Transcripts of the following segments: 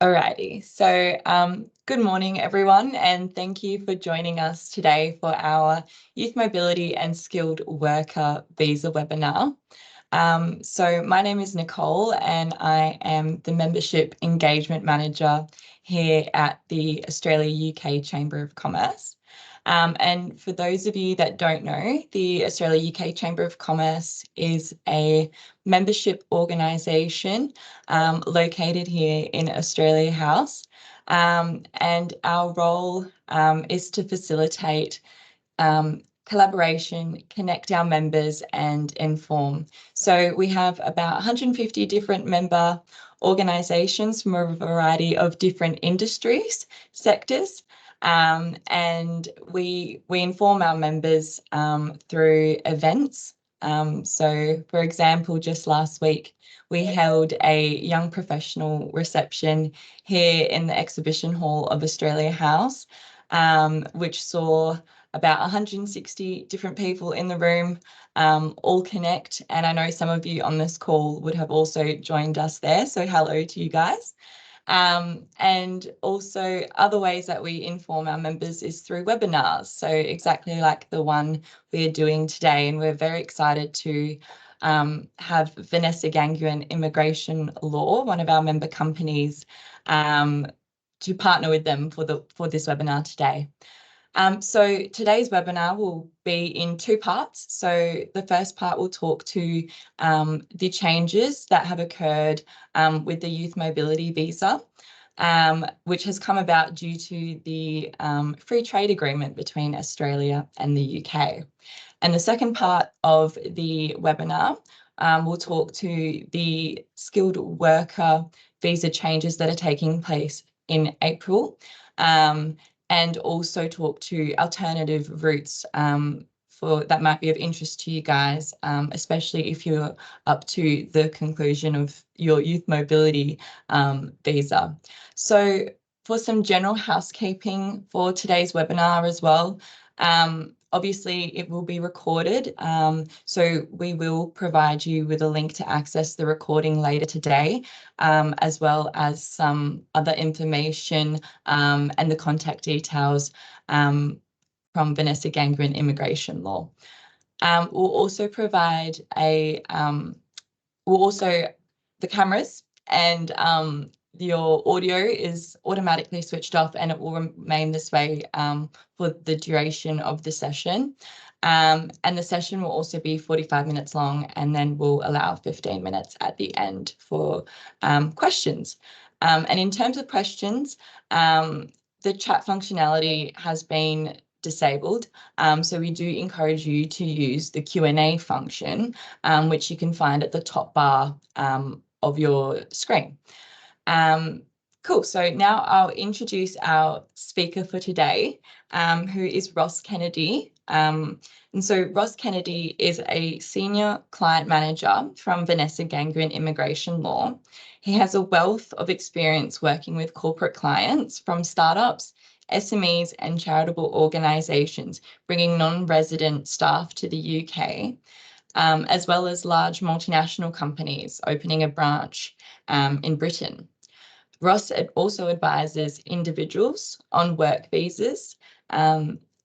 Alrighty, so good morning everyone, and thank you for joining us today for our Youth Mobility and Skilled Worker Visa webinar. So my name is Nicole and I am the Membership Engagement Manager here at the Australia-UK Chamber of Commerce. And for those of you that don't know, the Australia-UK Chamber of Commerce is a membership organisation located here in Australia House. And our role is to facilitate collaboration, connect our members and inform. So we have about 150 different member organisations from a variety of different industries, sectors. And we inform our members through events. So, for example, just last week, we held a young professional reception here in the exhibition hall of Australia House, which saw about 160 different people in the room, all connect. And I know some of you on this call would have also joined us there. So hello to you guys. And also other ways that we inform our members is through webinars. So exactly like the one we're doing today. And we're very excited to have Vanessa Ganguin Immigration Law, one of our member companies, to partner with them for this webinar today. So today's webinar will be in two parts. So the first part will talk to the changes that have occurred with the Youth Mobility Visa, which has come about due to the free trade agreement between Australia and the UK. And the second part of the webinar will talk to the skilled worker visa changes that are taking place in April. And also talk to alternative routes that might be of interest to you guys, especially if you're up to the conclusion of your youth mobility visa. So for some general housekeeping for today's webinar as well, obviously it will be recorded, so we will provide you with a link to access the recording later today, as well as some other information and the contact details from Vanessa Ganguin Immigration Law. We'll also provide the cameras and your audio is automatically switched off and it will remain this way for the duration of the session. And the session will also be 45 minutes long, and then we'll allow 15 minutes at the end for questions. And in terms of questions, the chat functionality has been disabled. So we do encourage you to use the Q&A function, which you can find at the top bar of your screen. Cool. So now I'll introduce our speaker for today, who is Ross Kennedy. And so Ross Kennedy is a senior client manager from Vanessa Ganguin Immigration Law. He has a wealth of experience working with corporate clients from startups, SMEs and charitable organisations, bringing non-resident staff to the UK, as well as large multinational companies opening a branch in Britain. Ross also advises individuals on work visas,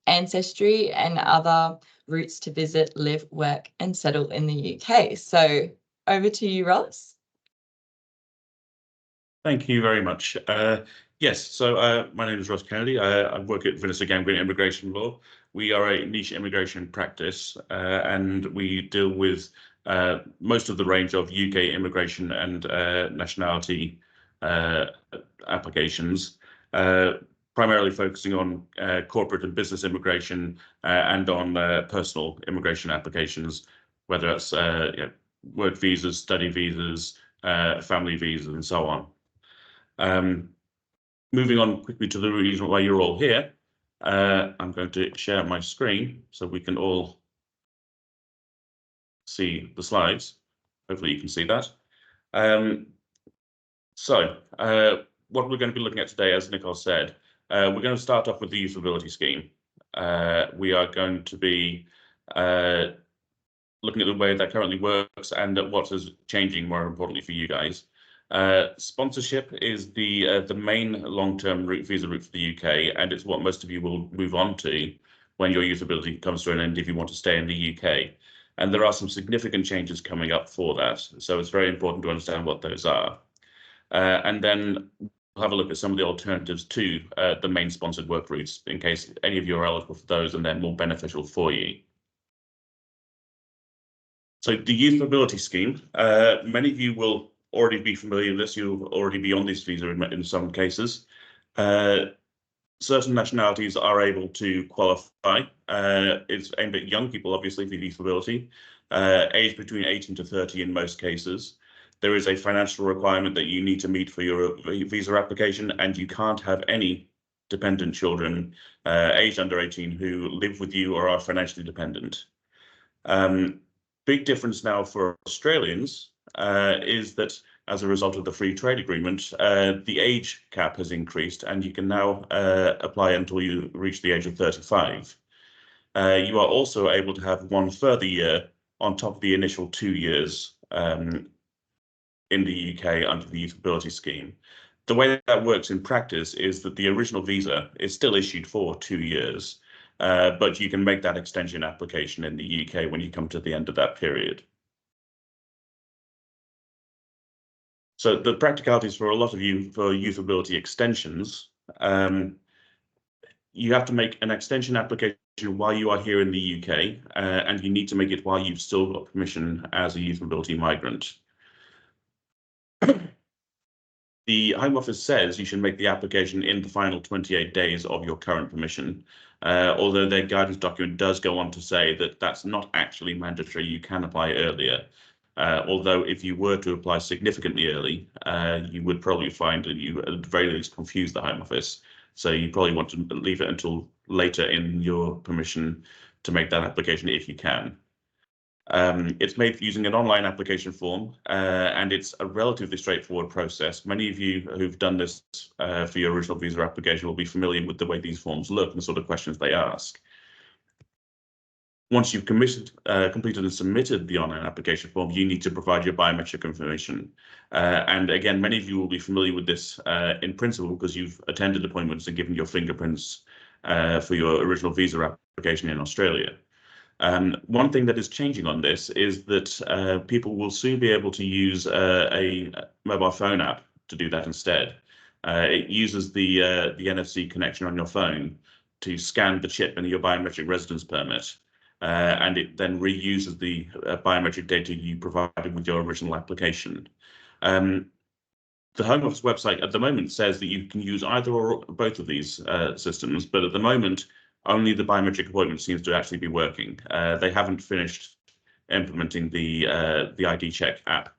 Ancestry and other routes to visit, live, work and settle in the UK. So over to you, Ross. Thank you very much. Yes, so my name is Ross Kennedy. I work at Vanessa Ganguin Immigration Law. We are a niche immigration practice and we deal with most of the range of UK immigration and nationality applications, primarily focusing on corporate and business immigration and on personal immigration applications, whether that's work visas, study visas, family visas, and so on. Moving on quickly to the reason why you're all here, I'm going to share my screen so we can all see the slides. Hopefully you can see that. So what we're going to be looking at today, as Nicole said, we're going to start off with the Youth Mobility Scheme. We are going to be looking at the way that currently works and at what is changing, more importantly for you guys. Sponsorship is the main long-term visa route for the UK, and it's what most of you will move on to when your youth ability comes to an end if you want to stay in the UK. And there are some significant changes coming up for that, so it's very important to understand what those are. And then we'll have a look at some of the alternatives to the main sponsored work routes in case any of you are eligible for those and they're more beneficial for you. So the youth mobility scheme, many of you will already be familiar with this. You'll already be on this visa in some cases. Certain nationalities are able to qualify. It's aimed at young people, obviously, for youth mobility, aged between 18 to 30 in most cases. There is a financial requirement that you need to meet for your visa application, and you can't have any dependent children aged under 18 who live with you or are financially dependent. Big difference now for Australians is that as a result of the free trade agreement, the age cap has increased and you can now apply until you reach the age of 35. You are also able to have one further year on top of the initial 2 years in the UK under the Youth Mobility Scheme. The way that works in practice is that the original visa is still issued for 2 years, but you can make that extension application in the UK when you come to the end of that period. So the practicalities for a lot of you for youth mobility extensions, you have to make an extension application while you are here in the UK, and you need to make it while you've still got permission as a youth mobility migrant. The Home Office says you should make the application in the final 28 days of your current permission, although their guidance document does go on to say that that's not actually mandatory. You can apply earlier. Although if you were to apply significantly early, you would probably find that you at the very least confuse the Home Office. So you probably want to leave it until later in your permission to make that application if you can. It's made using an online application form, and it's a relatively straightforward process. Many of you who've done this for your original visa application will be familiar with the way these forms look and the sort of questions they ask. Once you've completed and submitted the online application form, you need to provide your biometric information. And again, many of you will be familiar with this in principle because you've attended appointments and given your fingerprints for your original visa application in Australia. One thing that is changing on this is that people will soon be able to use a mobile phone app to do that instead. It uses the NFC connection on your phone to scan the chip in your biometric residence permit, and it then reuses the biometric data you provided with your original application. The Home Office website at the moment says that you can use either or both of these systems, but at the moment, only the biometric appointment seems to actually be working. They haven't finished implementing the ID check app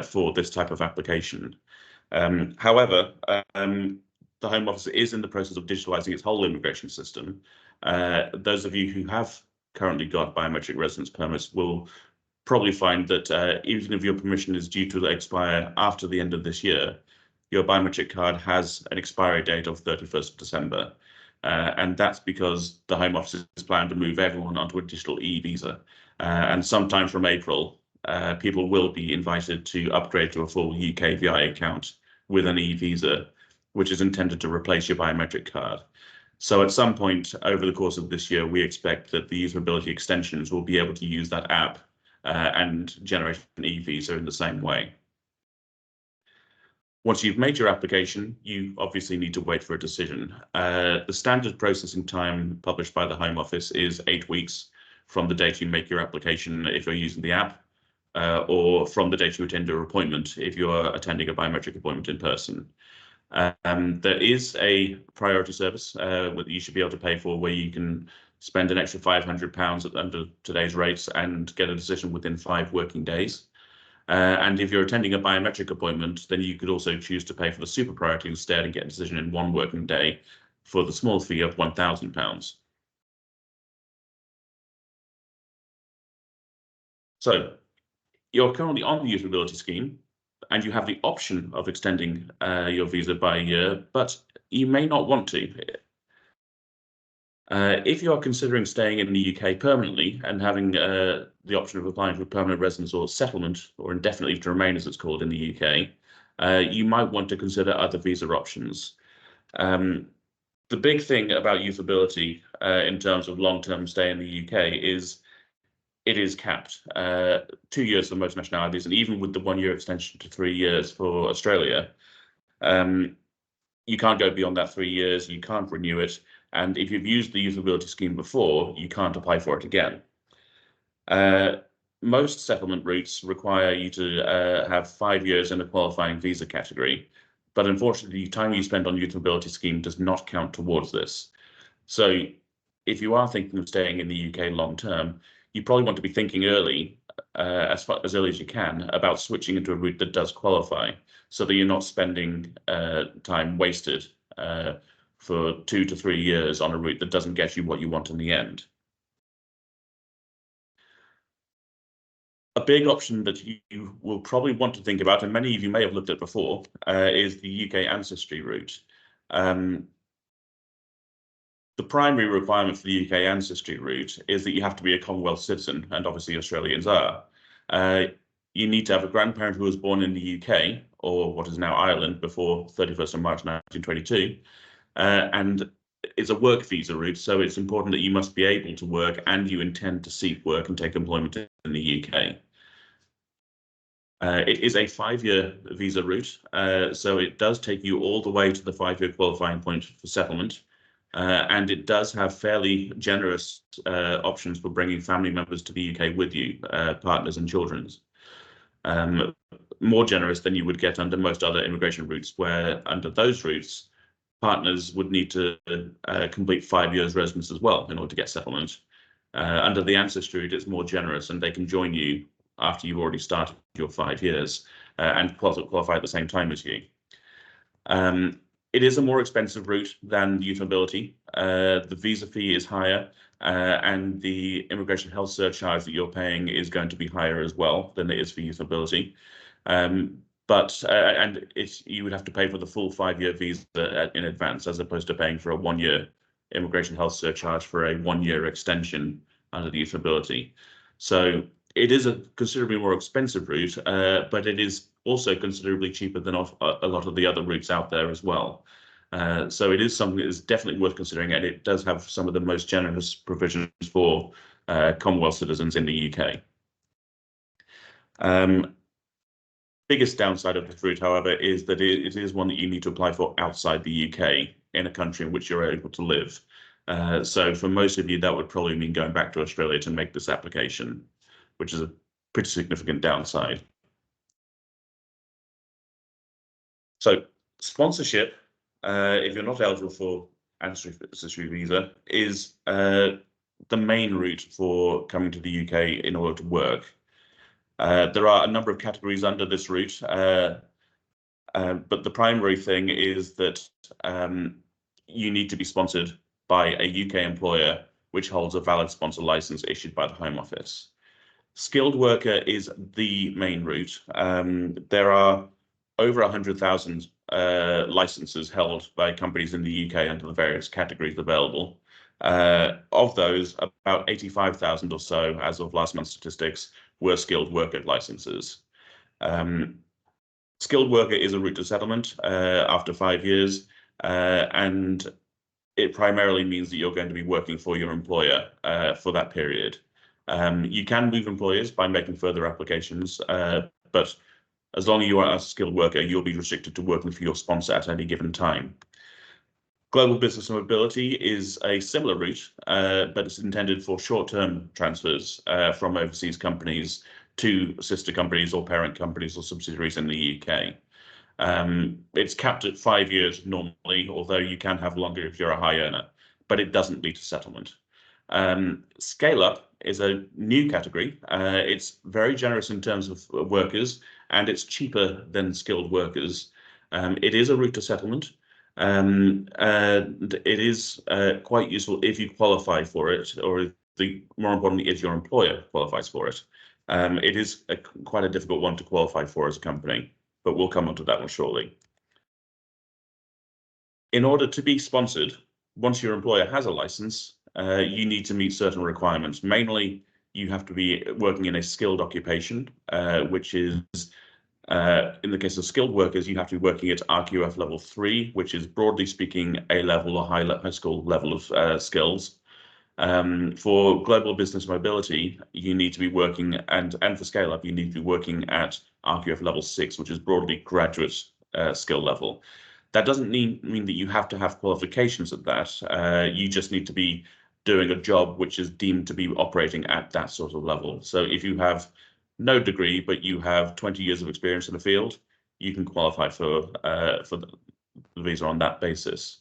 for this type of application. However, the Home Office is in the process of digitalizing its whole immigration system. Those of you who have currently got biometric residence permits will probably find that even if your permission is due to expire after the end of this year, your biometric card has an expiry date of 31st of December. And that's because the Home Office is planning to move everyone onto a digital e-visa. And sometime from April, people will be invited to upgrade to a full UK VI account with an e-visa, which is intended to replace your biometric card. So at some point over the course of this year, we expect that the youth mobility extensions will be able to use that app and generate an e-visa in the same way. Once you've made your application, you obviously need to wait for a decision. The standard processing time published by the Home Office is 8 weeks from the date you make your application if you're using the app, or from the date you attend your appointment if you're attending a biometric appointment in person. There is a priority service that you should be able to pay for where you can spend an extra £500 under today's rates and get a decision within 5 working days. And if you're attending a biometric appointment, then you could also choose to pay for the super priority instead and get a decision in 1 working day for the small fee of £1,000. So you're currently on the youth mobility scheme and you have the option of extending your visa by a year, but you may not want to. If you are considering staying in the UK permanently and having the option of applying for permanent residence or settlement, or indefinite leave to remain as it's called in the UK, you might want to consider other visa options. The big thing about youthability in terms of long-term stay in the UK is it is capped. 2 years for most nationalities, and even with the 1-year extension to 3 years for Australia, you can't go beyond that 3 years, you can't renew it, and if you've used the youthability scheme before, you can't apply for it again. Most settlement routes require you to have 5 years in a qualifying visa category, but unfortunately, the time you spend on youthability scheme does not count towards this. So if you are thinking of staying in the UK long term, you probably want to be thinking early, as early as you can, about switching into a route that does qualify, so that you're not spending time wasted for 2 to 3 years on a route that doesn't get you what you want in the end. A big option that you will probably want to think about, and many of you may have looked at before, is the UK Ancestry route. The primary requirement for the UK Ancestry route is that you have to be a Commonwealth citizen, and obviously Australians are. You need to have a grandparent who was born in the UK, or what is now Ireland, before 31st of March 1922, and it's a work visa route, so it's important that you must be able to work and you intend to seek work and take employment in the UK. It is a 5-year visa route, so it does take you all the way to the 5-year qualifying point for settlement, and it does have fairly generous options for bringing family members to the UK with you, partners and children. More generous than you would get under most other immigration routes, where under those routes, partners would need to complete 5 years residence as well in order to get settlement. Under the Ancestry route, it's more generous, and they can join you after you've already started your 5 years and qualify at the same time as you. It is a more expensive route than youthability. The visa fee is higher, and the immigration health surcharge that you're paying is going to be higher as well than it is for youthability. And you would have to pay for the full 5-year visa in advance, as opposed to paying for a 1-year immigration health surcharge for a 1-year extension under the youthability. So it is a considerably more expensive route, but it is also considerably cheaper than a lot of the other routes out there as well. So it is something that is definitely worth considering, and it does have some of the most generous provisions for Commonwealth citizens in the UK. Biggest downside of this route, however, is that it is one that you need to apply for outside the UK in a country in which you're able to live. So for most of you, that would probably mean going back to Australia to make this application, which is a pretty significant downside. So sponsorship, if you're not eligible for Ancestry visa, is the main route for coming to the UK in order to work. There are a number of categories under this route, but the primary thing is that you need to be sponsored by a UK employer which holds a valid sponsor license issued by the Home Office. Skilled worker is the main route. There are over 100,000 licenses held by companies in the UK under the various categories available. Of those, about 85,000 or so, as of last month's statistics, were skilled worker licenses. Skilled worker is a route to settlement after 5 years, and it primarily means that you're going to be working for your employer for that period. You can move employers by making further applications, but as long as you are a skilled worker, you'll be restricted to working for your sponsor at any given time. Global business mobility is a similar route, but it's intended for short-term transfers from overseas companies to sister companies or parent companies or subsidiaries in the UK. It's capped at 5 years normally, although you can have longer if you're a high earner, but it doesn't lead to settlement. Scale up is a new category. It's very generous in terms of workers, and it's cheaper than skilled workers. It is a route to settlement, and it is quite useful if you qualify for it, or more importantly, if your employer qualifies for it. It is quite a difficult one to qualify for as a company, but we'll come on to that one shortly. In order to be sponsored, once your employer has a license, you need to meet certain requirements. Mainly, you have to be working in a skilled occupation, which is In the case of skilled workers, you have to be working at RQF level 3, which is broadly speaking a level or high school level of skills. For global business mobility, you need to be working, and for scale up, you need to be working at RQF level 6, which is broadly graduate skill level. That doesn't mean that you have to have qualifications at that. You just need to be doing a job which is deemed to be operating at that sort of level. So if you have no degree, but you have 20 years of experience in the field, you can qualify for the visa on that basis.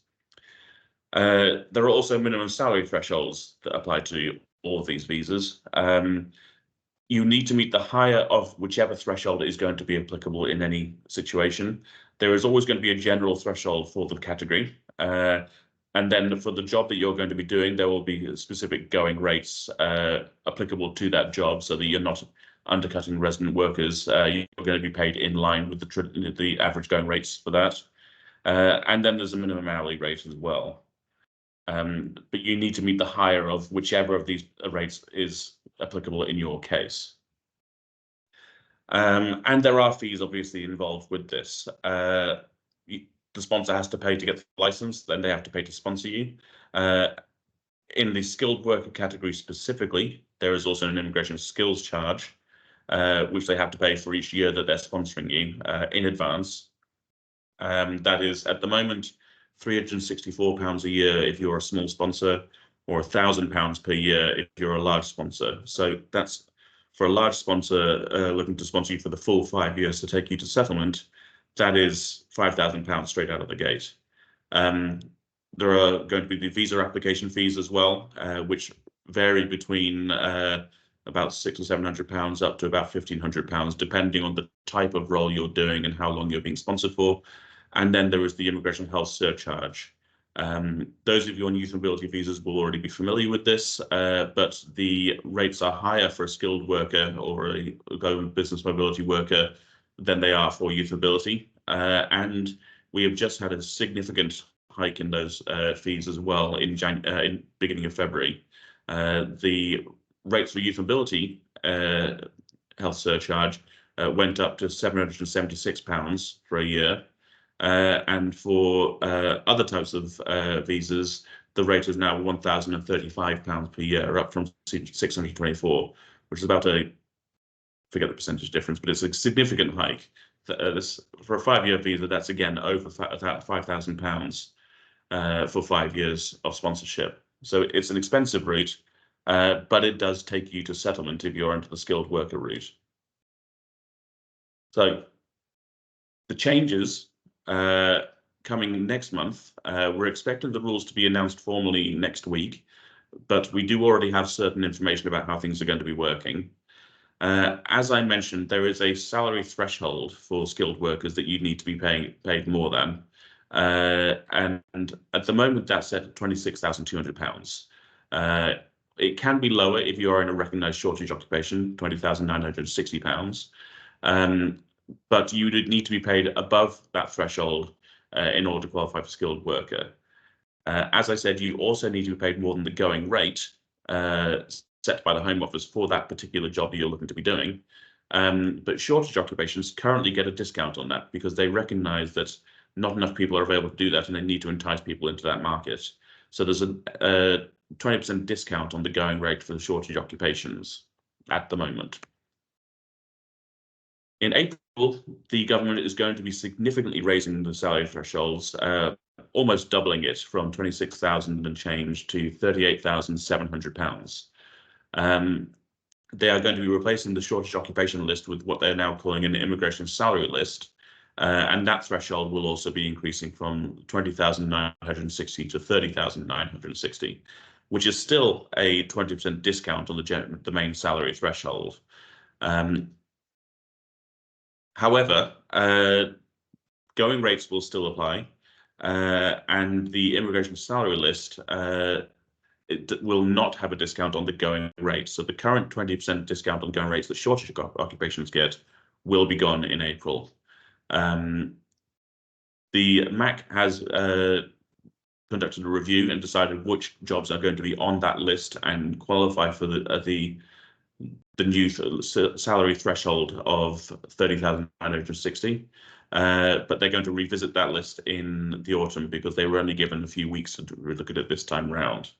There are also minimum salary thresholds that apply to all of these visas. You need to meet the higher of whichever threshold is going to be applicable in any situation. There is always going to be a general threshold for the category. And then for the job that you're going to be doing, there will be specific going rates applicable to that job so that you're not undercutting resident workers. You're going to be paid in line with the average going rates for that. And then there's a minimum hourly rate as well. But you need to meet the higher of whichever of these rates is applicable in your case. And there are fees obviously involved with this. The sponsor has to pay to get the license, then they have to pay to sponsor you. In the skilled worker category specifically, there is also an immigration skills charge, which they have to pay for each year that they're sponsoring you in advance. That is at the moment £364 a year if you're a small sponsor, or £1,000 per year if you're a large sponsor. So that's for a large sponsor looking to sponsor you for the full 5 years to take you to settlement. That is £5,000 straight out of the gate. There are going to be the visa application fees as well, which vary between about £600 or £700 up to about £1,500, depending on the type of role you're doing and how long you're being sponsored for. And then there is the immigration health surcharge. Those of you on youth mobility visas will already be familiar with this, but the rates are higher for a skilled worker or a global business mobility worker than they are for youth mobility. And we have just had a significant hike in those fees as well in beginning of February. The rates for youth mobility health surcharge went up to £776 for a year. And for other types of visas, the rate is now £1,035 per year, up from £624, which is about forget the percentage difference, but it's a significant hike. For a 5-year visa, that's again over £5,000 for 5 years of sponsorship. So it's an expensive route, but it does take you to settlement if you're into the skilled worker route. So the changes coming next month, we're expecting the rules to be announced formally next week, but we do already have certain information about how things are going to be working. As I mentioned, there is a salary threshold for skilled workers that you need to be paid more than. And at the moment, that's set at £26,200. It can be lower if you are in a recognised shortage occupation, £20,960. But you would need to be paid above that threshold in order to qualify for skilled worker. As I said, you also need to be paid more than the going rate set by the Home Office for that particular job that you're looking to be doing. But shortage occupations currently get a discount on that because they recognise that not enough people are available to do that and they need to entice people into that market. So there's a 20% discount on the going rate for the shortage occupations at the moment. In April, the government is going to be significantly raising the salary thresholds, almost doubling it from 26,000 and change to £38,700. They are going to be replacing the shortage occupation list with what they're now calling an immigration salary list. And that threshold will also be increasing from 20,960 to 30,960, which is still a 20% discount on the main salary threshold. However, going rates will still apply, and the immigration salary list it will not have a discount on the going rate. So the current 20% discount on going rates that shortage occupations get will be gone in April. The MAC has conducted a review and decided which jobs are going to be on that list and qualify for the the new salary threshold of 30,960. But they're going to revisit that list in the autumn because they were only given a few weeks to look at it this time round.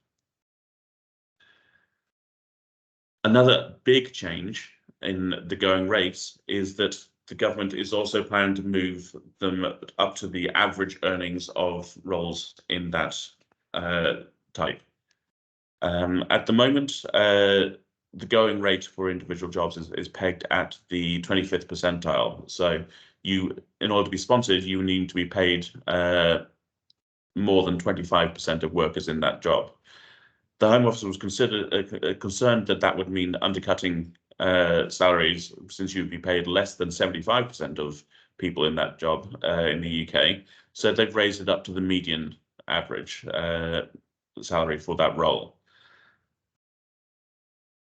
Another big change in the going rates is that the government is also planning to move them up to the average earnings of roles in that type. At the moment, the going rate for individual jobs is pegged at the 25th percentile. So in order to be sponsored, you need to be paid more than 25% of workers in that job. The Home Office was concerned that that would mean undercutting salaries, since you'd be paid less than 75% of people in that job in the UK. So they've raised it up to the median average salary for that role.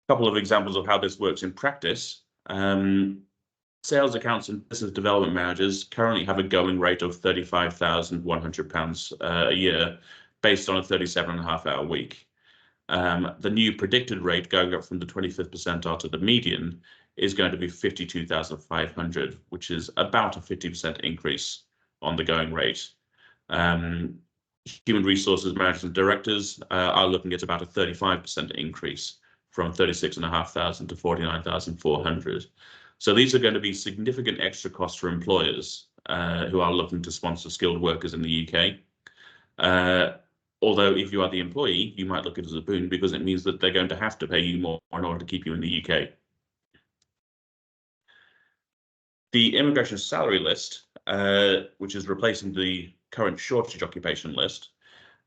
A couple of examples of how this works in practice. Sales accounts and business development managers currently have a going rate of £35,100 a year based on a 37.5-hour week. The new predicted rate going up from the 25th percentile to the median is going to be 52,500, which is about a 50% increase on the going rate. Human resources managers and directors are looking at about a 35% increase from 36,500 to 49,400. So these are going to be significant extra costs for employers who are looking to sponsor skilled workers in the UK. Although if you are the employee, you might look at it as a boon because it means that they're going to have to pay you more in order to keep you in the UK. The immigration salary list, which is replacing the current shortage occupation list,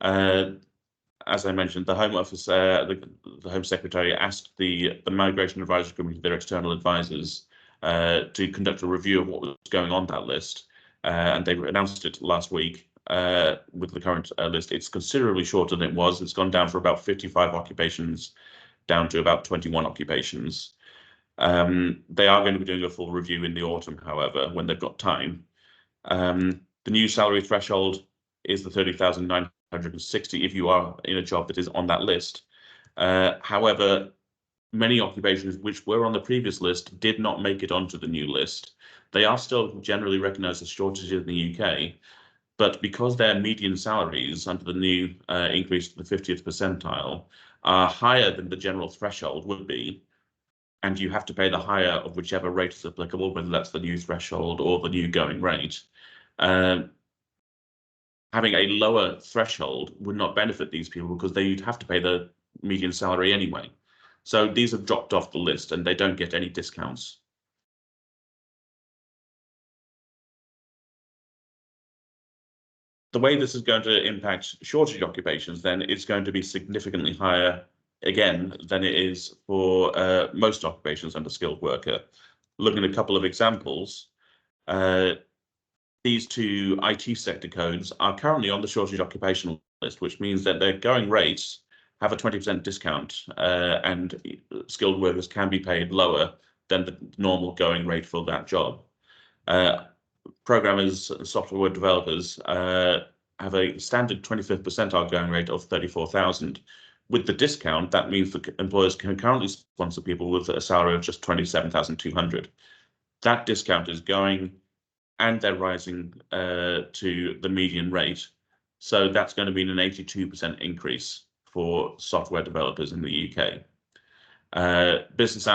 as I mentioned, the Home Office, the Home Secretary asked the Migration Advisory Committee, their external advisors, to conduct a review of what was going on that list, and they announced it last week. With the current list, it's considerably shorter than it was. It's gone down for about 55 occupations, down to about 21 occupations. They are going to be doing a full review in the autumn, however, when they've got time. The new salary threshold is the 30,960 if you are in a job that is on that list. However, many occupations which were on the previous list did not make it onto the new list. They are still generally recognised as shortages in the UK, but because their median salaries under the new increase to the 50th percentile are higher than the general threshold would be, and you have to pay the higher of whichever rate is applicable, whether that's the new threshold or the new going rate, having a lower threshold would not benefit these people because they'd have to pay the median salary anyway. So these have dropped off the list and they don't get any discounts. The way this is going to impact shortage occupations, then, it's going to be significantly higher again than it is for most occupations under skilled worker. Looking at a couple of examples, these two IT sector codes are currently on the shortage occupational list, which means that their going rates have a 20% discount, and skilled workers can be paid lower than the normal going rate for that job. Programmers and software developers have a standard 25th percentile going rate of 34,000. With the discount, that means that employers can currently sponsor people with a salary of just 27,200. That discount is going, and they're rising to the median rate. So that's going to be an 82% increase for software developers in the UK. IT business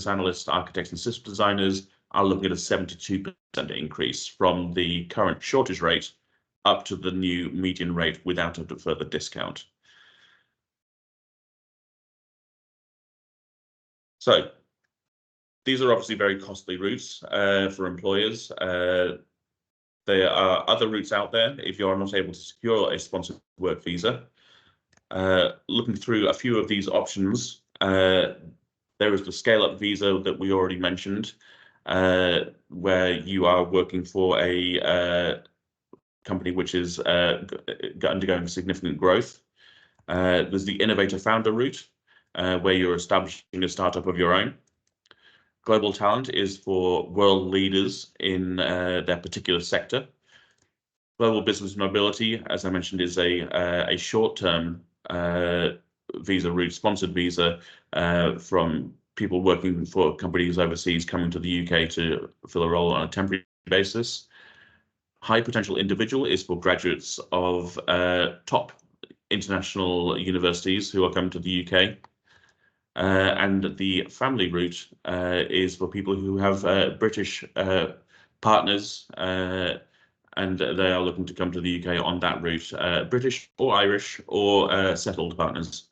analysts, architects, and system designers are looking at a 72% increase from the current shortage rate up to the new median rate without a further discount. So these are obviously very costly routes for employers. There are other routes out there if you're not able to secure a sponsored work visa. Looking through a few of these options, there is the scale-up visa that we already mentioned, where you are working for a company which is undergoing significant growth. There's the Innovator Founder route, where you're establishing a startup of your own. Global Talent is for world leaders in their particular sector. Global Business Mobility, as I mentioned, is a short-term visa route, sponsored visa from people working for companies overseas coming to the UK to fill a role on a temporary basis. High potential individual is for graduates of top international universities who are coming to the UK. And the family route is for people who have British partners and they are looking to come to the UK on that route, British or Irish or settled partners.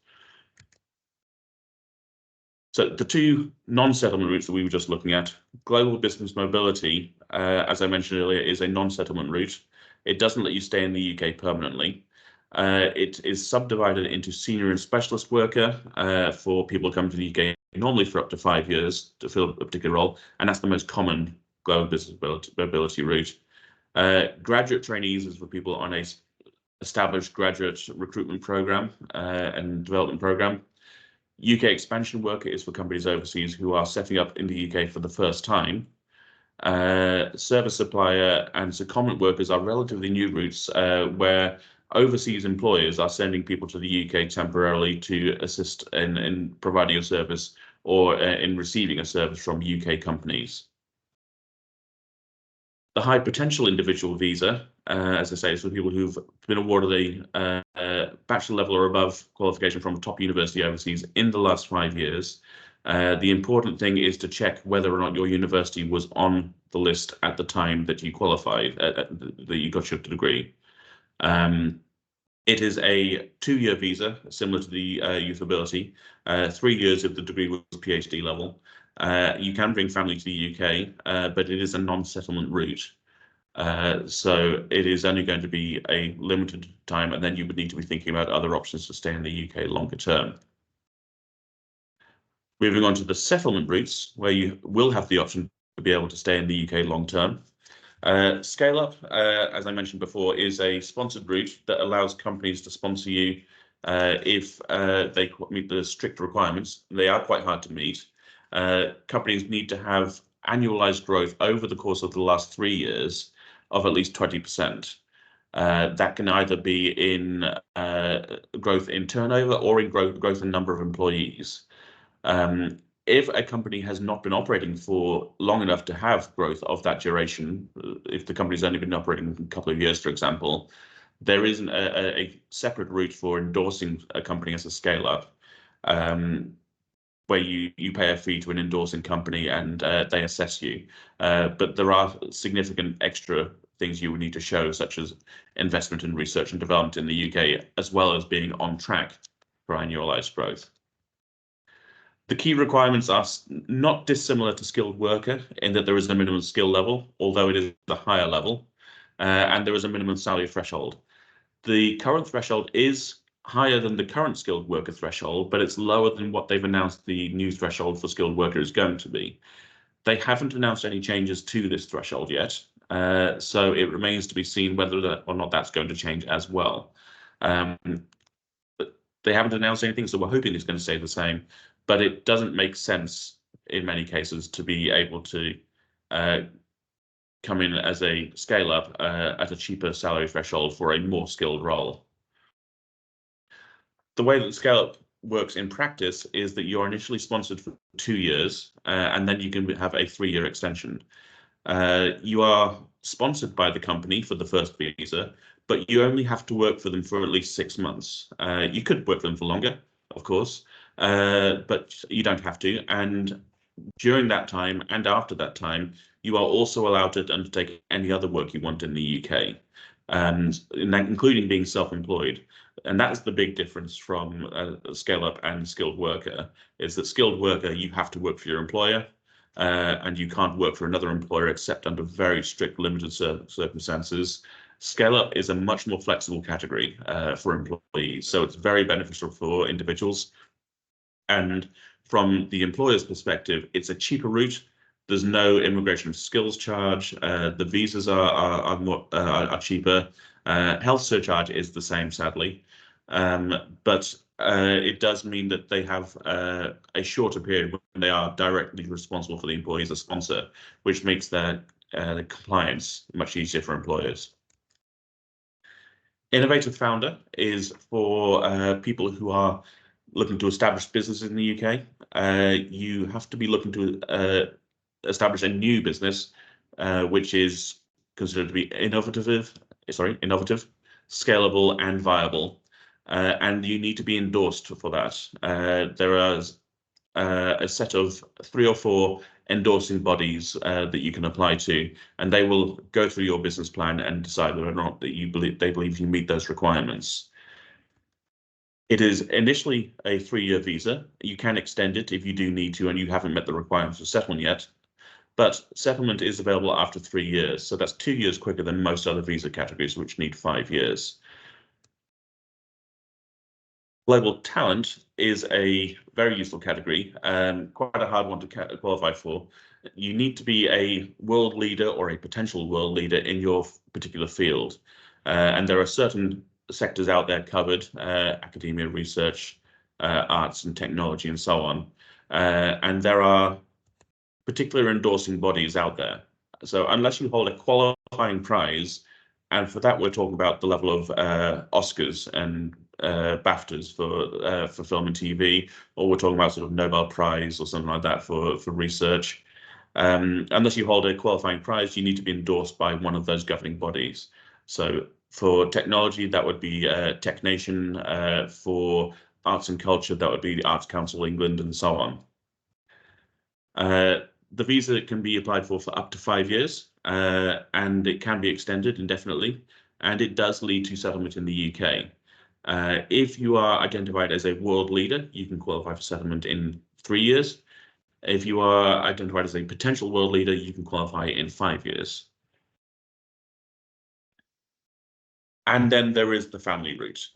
So the two non-settlement routes that we were just looking at, global business mobility, as I mentioned earlier, is a non-settlement route. It doesn't let you stay in the UK permanently. It is subdivided into senior and specialist worker for people coming to the UK normally for up to 5 years to fill a particular role, and that's the most common global business mobility route. Graduate trainees is for people on a established graduate recruitment program and development program. UK expansion worker is for companies overseas who are setting up in the UK for the first time. Service supplier and secondment workers are relatively new routes where overseas employers are sending people to the UK temporarily to assist in providing a service or in receiving a service from UK companies. The high potential individual visa, as I say, is for people who've been awarded a bachelor level or above qualification from a top university overseas in the last 5 years. The important thing is to check whether or not your university was on the list at the time that you qualified, that you got your degree. It is a 2-year visa, similar to the Youth Mobility, 3 years if the degree was PhD level. You can bring family to the UK, but it is a non-settlement route. So it is only going to be a limited time, and then you would need to be thinking about other options to stay in the UK longer term. Moving on to the settlement routes, where you will have the option to be able to stay in the UK long term. Scale Up, as I mentioned before, is a sponsored route that allows companies to sponsor you if they meet the strict requirements. They are quite hard to meet. Companies need to have annualized growth over the course of the last 3 years of at least 20%. That can either be in growth in turnover or in growth in number of employees. If a company has not been operating for long enough to have growth of that duration, if the company's only been operating a couple of years, for example, there isn't a separate route for endorsing a company as a scale-up, where you pay a fee to an endorsing company and they assess you. But there are significant extra things you would need to show, such as investment in research and development in the UK, as well as being on track for annualized growth. The key requirements are not dissimilar to skilled worker in that there is a minimum skill level, although it is a higher level, and there is a minimum salary threshold. The current threshold is higher than the current skilled worker threshold, but it's lower than what they've announced the new threshold for skilled worker is going to be. They haven't announced any changes to this threshold yet, so it remains to be seen whether or not that's going to change as well. But they haven't announced anything, so we're hoping it's going to stay the same, but it doesn't make sense in many cases to be able to come in as a scale-up at a cheaper salary threshold for a more skilled role. The way that scale-up works in practice is that you're initially sponsored for 2 years, and then you can have a 3-year extension. You are sponsored by the company for the first visa, but you only have to work for them for at least 6 months. You could work for them for longer, of course, but you don't have to. And during that time and after that time, you are also allowed to undertake any other work you want in the UK, including being self-employed. And that's the big difference from scale-up and skilled worker, is that skilled worker, you have to work for your employer, and you can't work for another employer except under very strict limited circumstances. Scale-up is a much more flexible category for employees, so it's very beneficial for individuals. And from the employer's perspective, it's a cheaper route. There's no immigration skills charge. The visas are cheaper. Health surcharge is the same, sadly, but it does mean that they have a shorter period when they are directly responsible for the employee as a sponsor, which makes their compliance much easier for employers. Innovator Founder is for people who are looking to establish businesses in the UK, you have to be looking to establish a new business, which is considered to be innovative, scalable, and viable. And you need to be endorsed for that. There are a set of 3 or 4 endorsing bodies that you can apply to, and they will go through your business plan and decide whether or not that they believe you meet those requirements. It is initially a 3-year visa. You can extend it if you do need to and you haven't met the requirements for settlement yet. But settlement is available after 3 years. So that's 2 years quicker than most other visa categories, which need 5 years. Global talent is a very useful category and quite a hard one to qualify for. You need to be a world leader or a potential world leader in your particular field. And there are certain sectors out there covered, academia, research, arts and technology, and so on. And there are particular endorsing bodies out there. So unless you hold a qualifying prize, and for that we're talking about the level of Oscars and BAFTAs for film and TV, or we're talking about sort of Nobel Prize or something like that for research. Unless you hold a qualifying prize, you need to be endorsed by one of those governing bodies. So for technology, that would be TechNation. For arts and culture, that would be the Arts Council England, and so on. The visa can be applied for up to 5 years, and it can be extended indefinitely, and it does lead to settlement in the UK. If you are identified as a world leader, you can qualify for settlement in 3 years. If you are identified as a potential world leader, you can qualify in 5 years. And then there is the family route.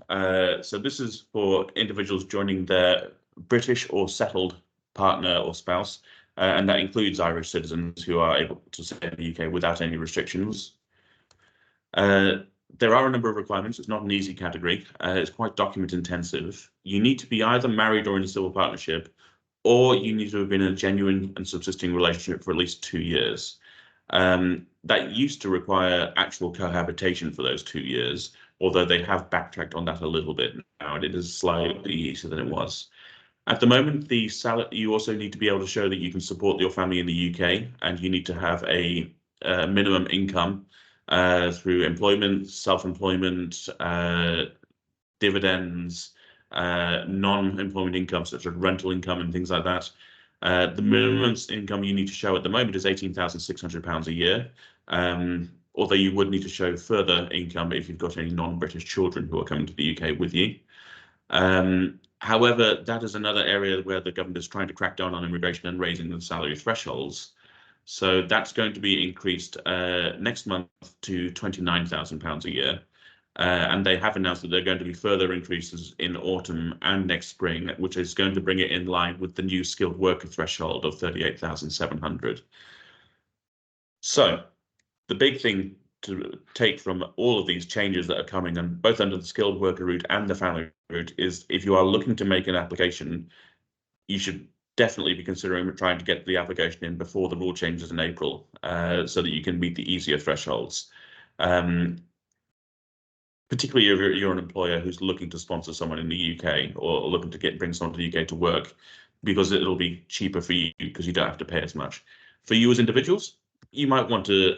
So this is for individuals joining their British or settled partner or spouse, and that includes Irish citizens who are able to stay in the UK without any restrictions. There are a number of requirements. It's not an easy category. It's quite document intensive. You need to be either married or in a civil partnership, or you need to have been in a genuine and subsisting relationship for at least 2 years. That used to require actual cohabitation for those 2 years, although they have backtracked on that a little bit now, and it is slightly easier than it was. At the moment, the salary, you also need to be able to show that you can support your family in the UK, and you need to have a minimum income through employment, self-employment, dividends, non-employment income such as rental income and things like that. The minimum income you need to show at the moment is £18,600 a year, although you would need to show further income if you've got any non-British children who are coming to the UK with you. However, that is another area where the government is trying to crack down on immigration and raising the salary thresholds. So that's going to be increased next month to £29,000 a year. And they have announced that there are going to be further increases in autumn and next spring, which is going to bring it in line with the new skilled worker threshold of 38,700. So the big thing to take from all of these changes that are coming, and both under the skilled worker route and the family route, is if you are looking to make an application, you should definitely be considering trying to get the application in before the rule changes in April, so that you can meet the easier thresholds. Particularly if you're an employer who's looking to sponsor someone in the UK or looking to bring someone to the UK to work, because it'll be cheaper for you because you don't have to pay as much. For you as individuals, you might want to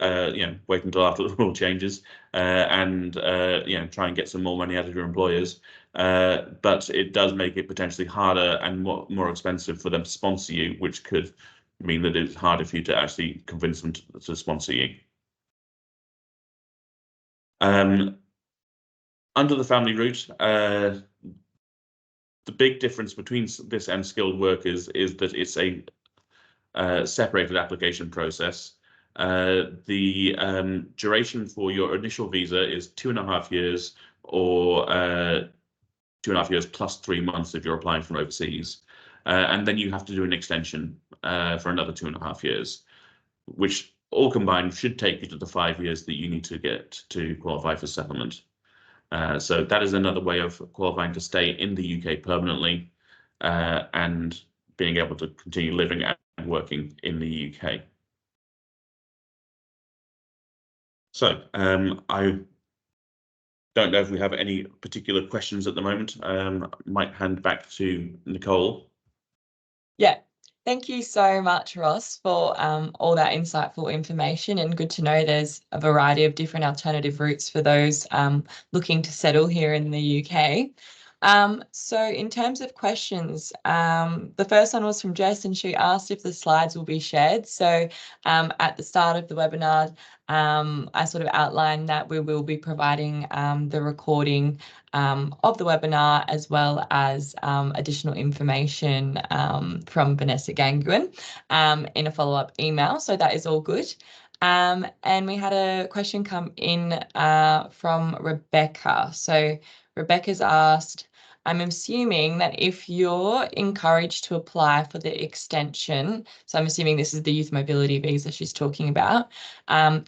wait until after the rule changes and try and get some more money out of your employers. But it does make it potentially harder and more expensive for them to sponsor you, which could mean that it's harder for you to actually convince them to sponsor you. Under the family route, the big difference between this and skilled workers is that it's a separated application process. The duration for your initial visa is 2.5 years, or 2.5 years plus 3 months if you're applying from overseas. And then you have to do an extension for another 2.5 years, which all combined should take you to the 5 years that you need to get to qualify for settlement. So that is another way of qualifying to stay in the UK permanently and being able to continue living and working in the UK. So don't know if we have any particular questions at the moment. Might hand back to Nicole. Yeah, thank you so much, Ross, for all that insightful information, and good to know there's a variety of different alternative routes for those looking to settle here in the UK. So in terms of questions, the first one was from Jess, and she asked if the slides will be shared. So at the start of the webinar, I sort of outlined that we will be providing the recording of the webinar, as well as additional information from Vanessa Ganguin in a follow-up email. So that is all good. And we had a question come in from Rebecca. So Rebecca's asked, I'm assuming that if you're encouraged to apply for the extension, so I'm assuming this is the youth mobility visa she's talking about,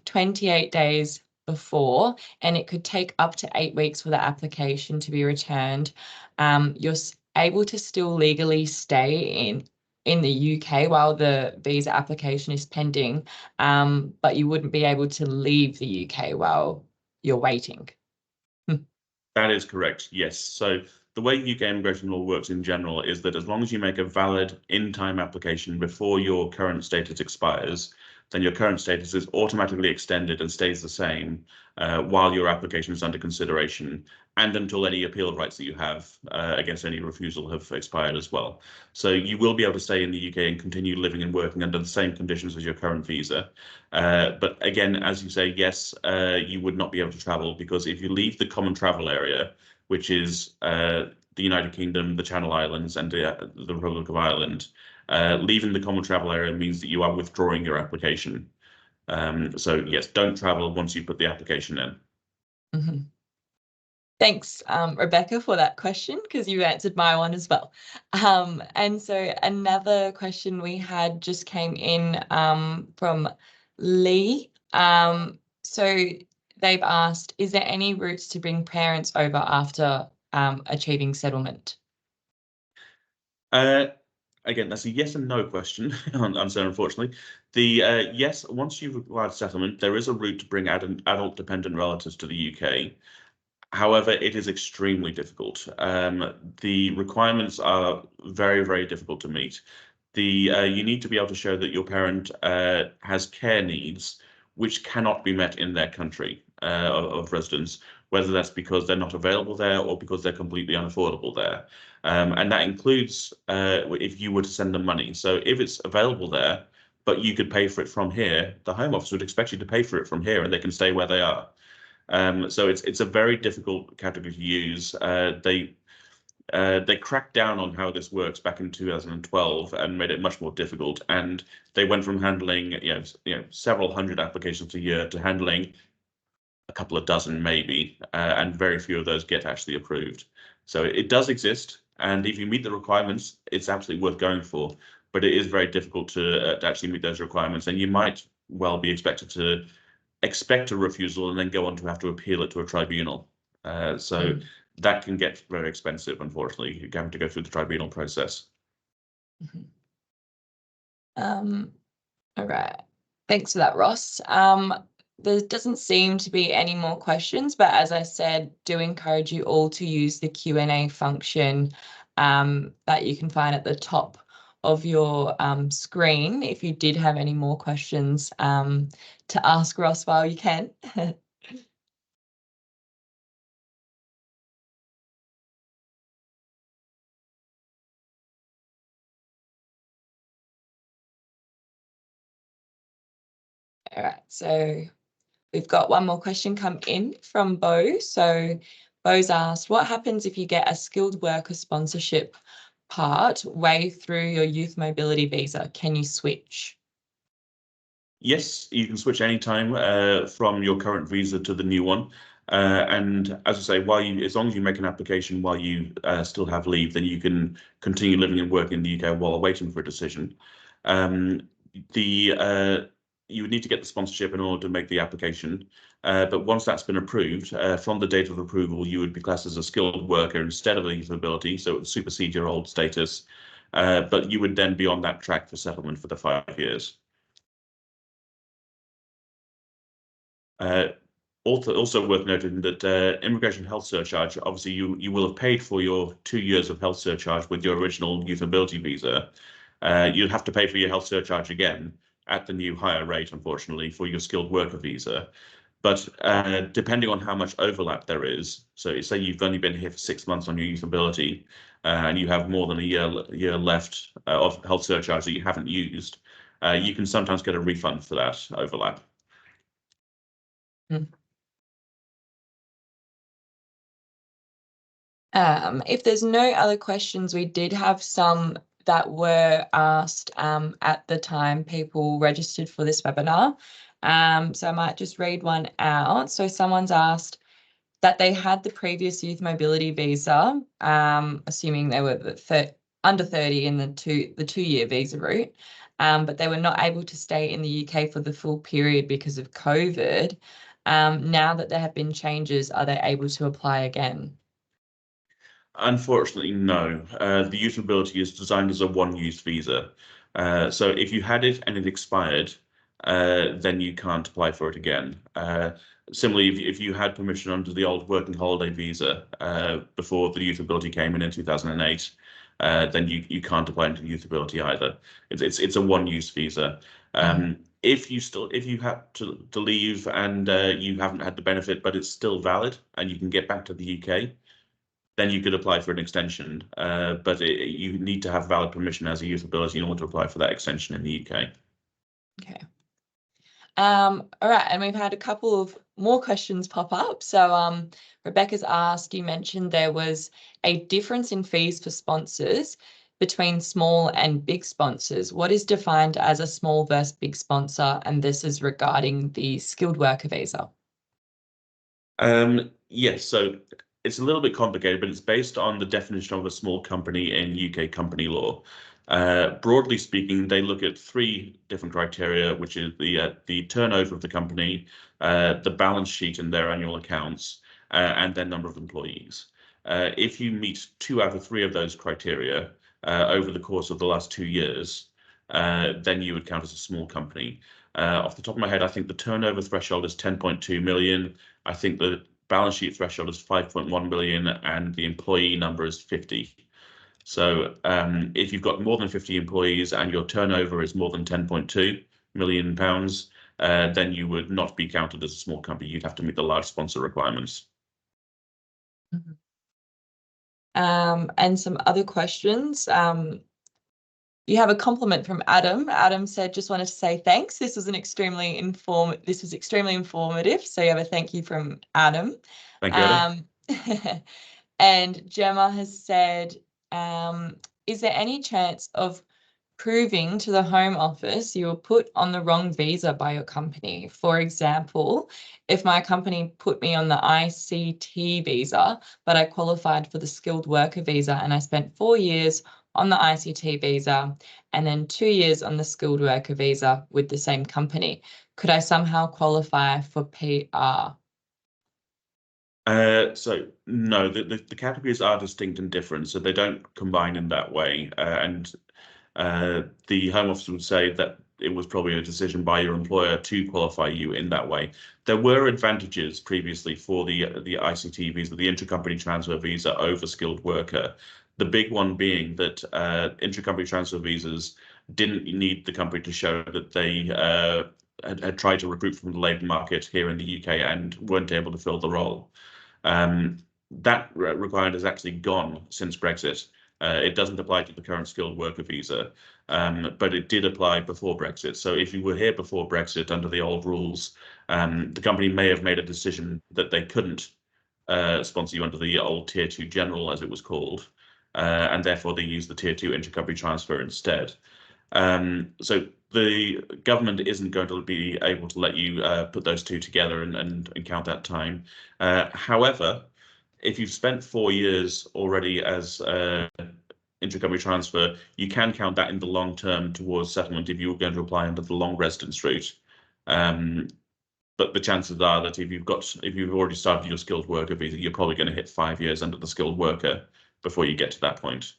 28 days before, and it could take up to 8 weeks for the application to be returned, you're able to still legally stay in the UK while the visa application is pending, but you wouldn't be able to leave the UK while you're waiting. That is correct, yes. So the way UK immigration law works in general is that as long as you make a valid in-time application before your current status expires, then your current status is automatically extended and stays the same while your application is under consideration, and until any appeal rights that you have against any refusal have expired as well. So you will be able to stay in the UK and continue living and working under the same conditions as your current visa. But again, as you say, yes, you would not be able to travel, because if you leave the common travel area, which is the United Kingdom, the Channel Islands, and the Republic of Ireland, leaving the common travel area means that you are withdrawing your application. So yes, don't travel once you put the application in. Mm-hmm. Thanks, Rebecca, for that question, because you answered my one as well. And so another question we had just came in from Lee. So they've asked, is there any routes to bring parents over after achieving settlement? Again, that's a yes and no question, unfortunately. The yes, once you've acquired settlement, there is a route to bring adult dependent relatives to the UK. However, it is extremely difficult. The requirements are very, very difficult to meet. You need to be able to show that your parent has care needs which cannot be met in their country of residence, whether that's because they're not available there or because they're completely unaffordable there. And that includes if you were to send them money. So if it's available there, but you could pay for it from here, the Home Office would expect you to pay for it from here, and they can stay where they are. So it's a very difficult category to use. They cracked down on how this works back in 2012 and made it much more difficult. And they went from handling several hundred applications a year to handling a couple of dozen maybe, and very few of those get actually approved. So it does exist, and if you meet the requirements, it's absolutely worth going for. But it is very difficult to actually meet those requirements, and you might well be expected to expect a refusal and then go on to have to appeal it to a tribunal. That can get very expensive, unfortunately, having to go through the tribunal process. All right. Thanks for that, Ross. There doesn't seem to be any more questions, but as I said, do encourage you all to use the Q&A function that you can find at the top of your screen if you did have any more questions to ask Ross while you can. All right, so we've got one more question come in from Bo. So Bo's asked, what happens if you get a skilled worker sponsorship part way through your youth mobility visa? Can you switch? Yes, you can switch anytime from your current visa to the new one. And as I say, as long as you make an application while you still have leave, then you can continue living and working in the UK while waiting for a decision. You would need to get the sponsorship in order to make the application. But once that's been approved, from the date of approval, you would be classed as a skilled worker instead of a youth mobility, so it would supersede your old status. But you would then be on that track for settlement for the 5 years. Also worth noting that immigration health surcharge, obviously you will have paid for your 2 years of health surcharge with your original youth mobility visa. You'll have to pay for your health surcharge again at the new higher rate, unfortunately, for your skilled worker visa. But depending on how much overlap there is, so say you've only been here for 6 months on your youth mobility, and you have more than a year left of health surcharge that you haven't used, you can sometimes get a refund for that overlap. If there's no other questions, we did have some that were asked at the time people registered for this webinar. So I might just read one out. So someone's asked that they had the previous youth mobility visa, assuming they were under 30 in the 2-year visa route, but they were not able to stay in the UK for the full period because of COVID. Now that there have been changes, are they able to apply again? Unfortunately, no. The youth mobility is designed as a one-use visa. So if you had it and it expired, then you can't apply for it again. Similarly, if you had permission under the old working holiday visa before the youth mobility came in 2008, then you can't apply into youth mobility either. It's a one-use visa. If you have to leave and you haven't had the benefit, but it's still valid and you can get back to the UK, then you could apply for an extension, but you need to have valid permission as a youth mobility in order to apply for that extension in the UK. Okay. All right, and we've had a couple of more questions pop up. So Rebecca's asked, you mentioned there was a difference in fees for sponsors between small and big sponsors. What is defined as a small versus big sponsor? And this is regarding the skilled worker visa. Yes, so it's a little bit complicated, but it's based on the definition of a small company in UK company law. Broadly speaking, they look at 3 different criteria, which is the turnover of the company, the balance sheet in their annual accounts, and their number of employees. If you meet 2 out of 3 of those criteria over the course of the last 2 years, then you would count as a small company. Off the top of my head, I think the turnover threshold is 10.2 million. I think the balance sheet threshold is 5.1 million, and the employee number is 50. So if you've got more than 50 employees and your turnover is more than 10.2 million pounds, then you would not be counted as a small company. You'd have to meet the large sponsor requirements. And some other questions. You have a compliment from Adam. Adam said, just wanted to say thanks. This was extremely informative. So you have a thank you from Adam. Thank you, Adam. And Gemma has said, is there any chance of proving to the Home Office you were put on the wrong visa by your company? For example, if my company put me on the ICT visa, but I qualified for the skilled worker visa and I spent 4 years on the ICT visa and then 2 years on the skilled worker visa with the same company, could I somehow qualify for PR? So no, the categories are distinct and different, so they don't combine in that way. And the Home Office would say that it was probably a decision by your employer to qualify you in that way. There were advantages previously for the ICT visa, the intercompany transfer visa over skilled worker. The big one being that intercompany transfer visas didn't need the company to show that they had tried to recruit from the labour market here in the UK and weren't able to fill the role. That requirement has actually gone since Brexit. It doesn't apply to the current skilled worker visa, but it did apply before Brexit. So if you were here before Brexit under the old rules, the company may have made a decision that they couldn't sponsor you under the old Tier 2 General, as it was called, and therefore they used the Tier 2 intercompany transfer instead. So the government isn't going to be able to let you put those 2 together and count that time. However, if you've spent 4 years already as intercompany transfer, you can count that in the long term towards settlement if you were going to apply under the long residence route. But the chances are that if you've already started your skilled worker visa, you're probably going to hit 5 years under the skilled worker before you get to that point.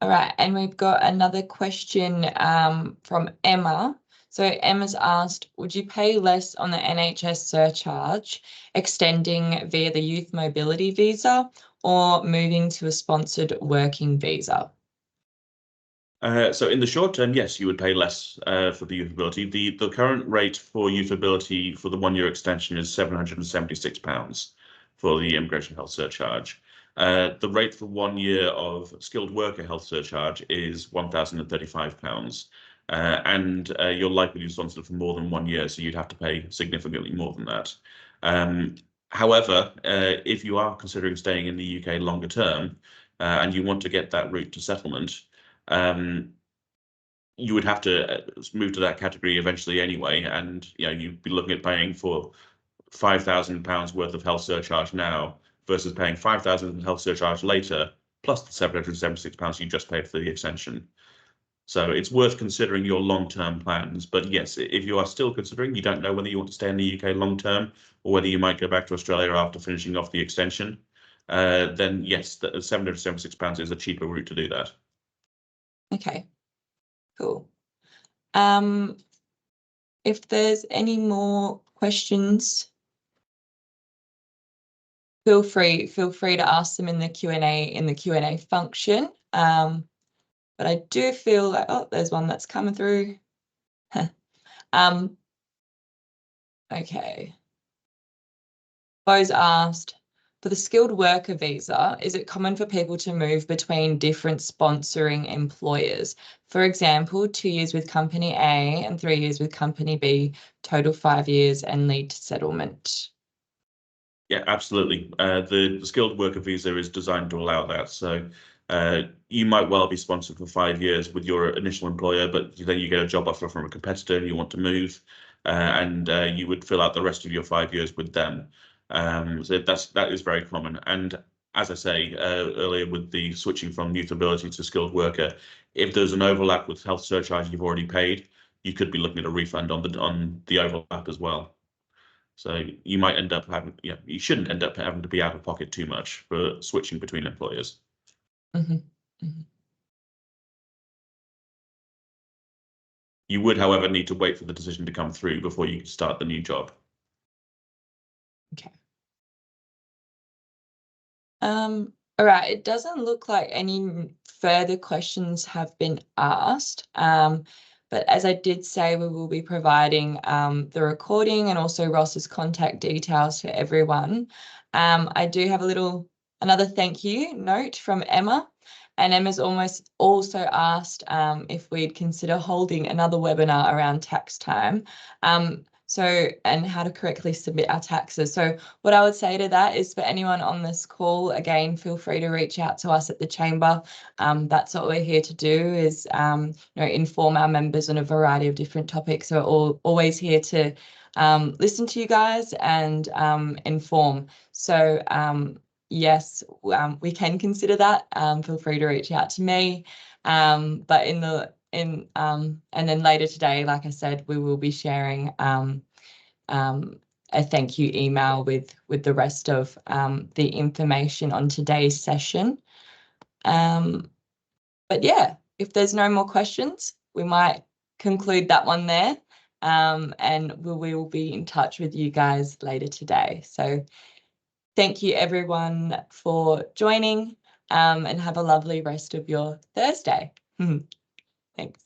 All right, and we've got another question from Emma. So So Emma's asked, would you pay less on the NHS surcharge extending via the youth mobility visa or moving to a sponsored working visa? So in the short term, yes, you would pay less for the youth mobility. The current rate for youth mobility for the 1 year extension is £776 for the immigration health surcharge. The rate for 1 year of skilled worker health surcharge is £1,035. And you're likely to be sponsored for more than 1 year, so you'd have to pay significantly more than that. However, if you are considering staying in the UK longer term and you want to get that route to settlement, you would have to move to that category eventually anyway, and you'd be looking at paying for £5,000 worth of health surcharge now versus paying £5,000 health surcharge later, plus the £776 you just paid for the extension. So it's worth considering your long-term plans. But yes, if you are still considering, you don't know whether you want to stay in the UK long-term or whether you might go back to Australia after finishing off the extension, then yes, the £776 is a cheaper route to do that. Okay, cool. If there's any more questions, feel free to ask them in the Q&A function. But I do feel like, oh, there's one that's coming through. Okay. Bo's asked, for the skilled worker visa, is it common for people to move between different sponsoring employers? For example, 2 years with company A and 3 years with company B, total 5 years and lead to settlement. Yeah, absolutely. The skilled worker visa is designed to allow that. So you might well be sponsored for 5 years with your initial employer, but then you get a job offer from a competitor and you want to move, and you would fill out the rest of your 5 years with them. So that is very common. And as I say earlier, with the switching from youth mobility to skilled worker, if there's an overlap with health surcharge you've already paid, you could be looking at a refund on the overlap as well. So you might end up having, you shouldn't end up having to be out of pocket too much for switching between employers. Mm-hmm. Mm-hmm. You would, however, need to wait for the decision to come through before you start the new job. Okay. All right, it doesn't look like any further questions have been asked. But as I did say, we will be providing the recording and also Ross's contact details for everyone. I do have another thank you note from Emma. And Emma's also asked if we'd consider holding another webinar around tax time. And how to correctly submit our taxes. So what I would say to that is, for anyone on this call, again, feel free to reach out to us at the Chamber. That's what we're here to do, is inform our members on a variety of different topics. So we're always here to listen to you guys and inform. So yes, we can consider that. Feel free to reach out to me. But and then later today, like I said, we will be sharing a thank you email with the rest of the information on today's session. But yeah, if there's no more questions, we might conclude that one there. And we will be in touch with you guys later today. So thank you everyone for joining, and have a lovely rest of your Thursday. Thanks.